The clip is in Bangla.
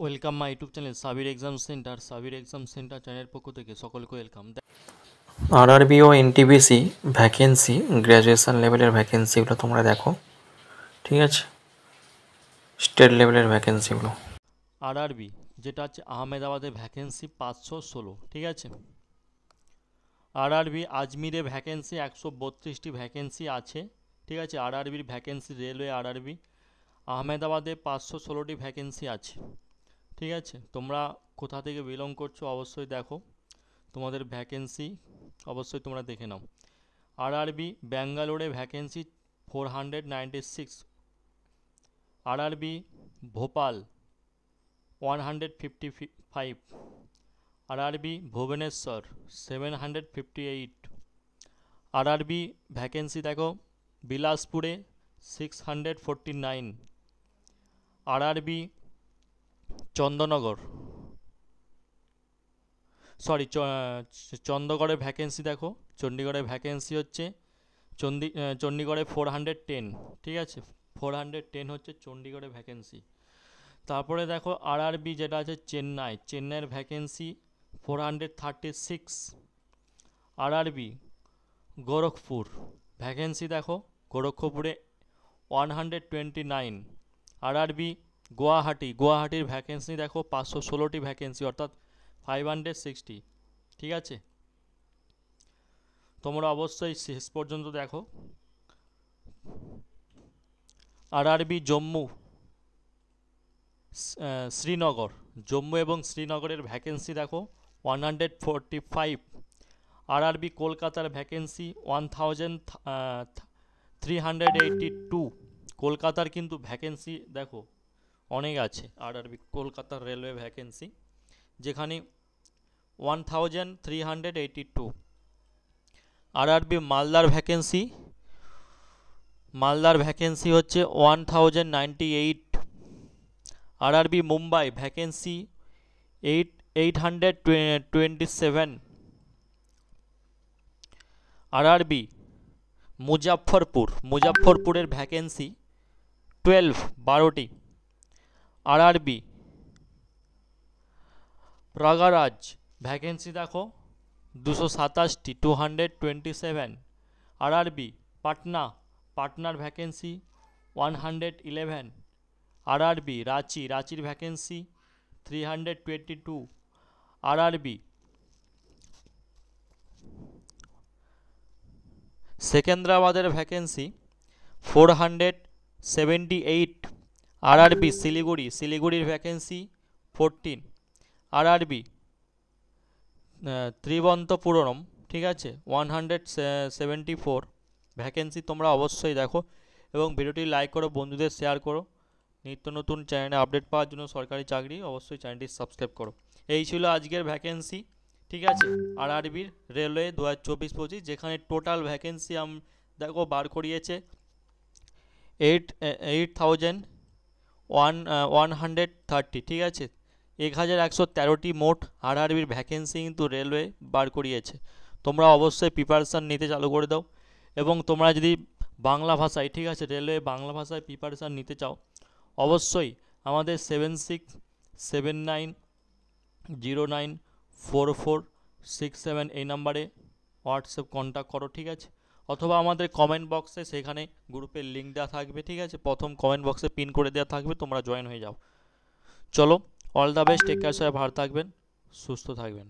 Welcome my YouTube channel Sabir exam centre চ্যানেলের পক্ষ থেকে সকলকে ওয়েলকাম। আরআরবি ও এনটিপিসি ভ্যাকেন্সি গ্র্যাজুয়েশন লেভেলের ভ্যাকেন্সিগুলো তোমরা দেখো, ঠিক আছে? স্টেট লেভেলের ভ্যাকেন্সিগুলো আরআরবি যেটা হচ্ছে আহমেদাবাদে ভ্যাকেন্সি 516, ঠিক আছে। আরআরবি আজমিরে ভ্যাকেন্সি 132টি ভ্যাকেন্সি আছে, ঠিক আছে। আরআরবির ভ্যাকেন্সি রেলওয়ে আরআরবি আহমেদাবাদে 516টি ভ্যাকেন্সি আছে, ঠিক আছে। তোমরা কোথা থেকে বিলং করছো অবশ্যই দেখো, তোমাদের ভ্যাকেন্সি অবশ্যই তোমরা দেখে নাও। আরআরবি ব্যাঙ্গালোরে vacancy 496, RRB Bhopal 155, RRB Bhubaneswar 758, RRB vacancy দেখো বিলাসপুরে 649, আরআরবি চন্দননগর চন্দ্রগড়ের ভ্যাকেন্সি দেখো, চণ্ডীগড়ের ভ্যাকেন্সি হচ্ছে চণ্ডীগড়ে 410, ঠিক আছে। 410 হচ্ছে চণ্ডীগড়ের ভ্যাকেন্সি। তারপরে দেখো আরআরবি যেটা আছে চেন্নাইয়ের ভ্যাকেন্সি 436, আরআরবি গোরখপুর ভ্যাকেন্সি দেখো গোরখপুরে 129, আরআরবি গুয়াহাটির ভ্যাকেন্সি দেখো 516টি ভ্যাকেন্সি অর্থাৎ 560, ঠিক আছে। তোমরা অবশ্যই শেষ পর্যন্ত দেখো। আরআরবি জম্মু এবং শ্রীনগরের ভ্যাকেন্সি দেখো 145, আরআরবি কলকাতার ভ্যাকেন্সি 1382, কলকাতার কিন্তু ভ্যাকেন্সি দেখো অনেক আছে। আরআরবি কলকাতার রেলওয়ে ভ্যাকেন্সি যেখানে 1382, আরআরবি মালদার ভ্যাকেন্সি হচ্ছে 1098, আরআরবি মুম্বাই ভ্যাকেন্সি 827, আরআরবি মুজাফফরপুরের ভ্যাকেন্সি 12টি, আরআরবি প্রয়াগরাজ ভ্যাকেন্সি দেখো 227টি 227, আরআরবি পাটনার ভ্যাকেন্সি 111, আরআরবি রাঁচির ভ্যাকেন্সি 322, আরআরবি সেকেন্দ্রাবাদের ভ্যাকেন্সি 478, আরআরবি শিলিগুড়ির ভ্যাকেন্সি 14, আরআরবি ত্রিবন্তপুরম, ঠিক আছে, 174 ভ্যাকেন্সি। তোমরা অবশ্যই দেখো এবং ভিডিওটি লাইক করো, বন্ধুদের শেয়ার করো। নিত্য নতুন চ্যানেলে আপডেট পাওয়ার জন্য সরকারি চাকরি অবশ্যই চ্যানেলটি সাবস্ক্রাইব করো। এই ছিল আজকের ভ্যাকেন্সি, ঠিক আছে। আরআরবির রেলওয়ে 2024-25 যেখানে টোটাল ভ্যাকেন্সি দেখো বার করিয়েছে 8130, ঠিক আছে। 1113টি মোট আরআরবির ভ্যাকেন্সি কিন্তু রেলওয়ে বার করিয়েছে। তোমরা অবশ্যই প্রিপারেশান নিতে চালু করে দাও এবং তোমরা যদি বাংলা ভাষায়, ঠিক আছে, রেলওয়ে বাংলা ভাষায় প্রিপারেশান নিতে চাও অবশ্যই আমাদের 7679094467 এই নাম্বারে হোয়াটসঅ্যাপ কন্ট্যাক্ট করো, ঠিক আছে। অথবা আমাদের কমেন্ট বক্সে সেখানে গ্রুপের লিঙ্ক দেওয়া থাকবে, ঠিক আছে। প্রথম কমেন্ট বক্সে পিন করে দেওয়া থাকবে, তোমরা জয়েন হয়ে যাও। চলো, all the best, take care, সবাই ভালো থাকবেন, সুস্থ থাকবেন।